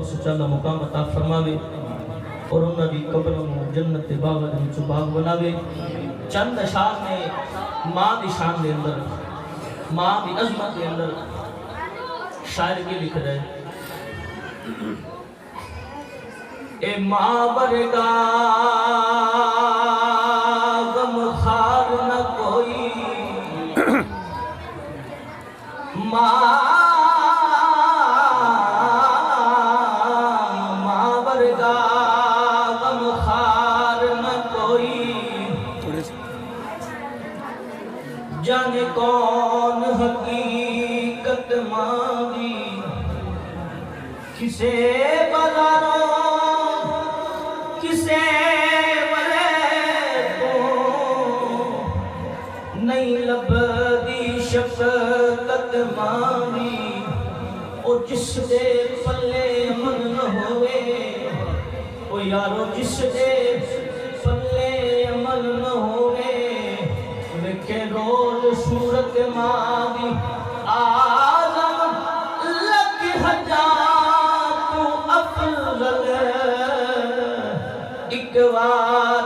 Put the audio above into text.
سچا مقام عطا فرماوے اور انہاں دی قبر نوں جنت دے باغ دے وچ باغ بناوے۔ چند اشعار نے ماں دی شان دے اندر، ماں دی عظمت دے اندر شاعر کی لکھ رہے اے ماں ورگا غم خار نہ کوئی، ماں ورگا غم خار نہ کوئی، جانے کون حقیقت مانگی، کسے بازاروں کسے ولے تو نہیں لبدی شفقت مانگی، او جس دے پلے من نہ ہوئے، او یارو جس دے پلے عمل نہ ہوئے، ویکھے روز صورت مانگی آزم لکھ ہزار تو افضل، ایک بار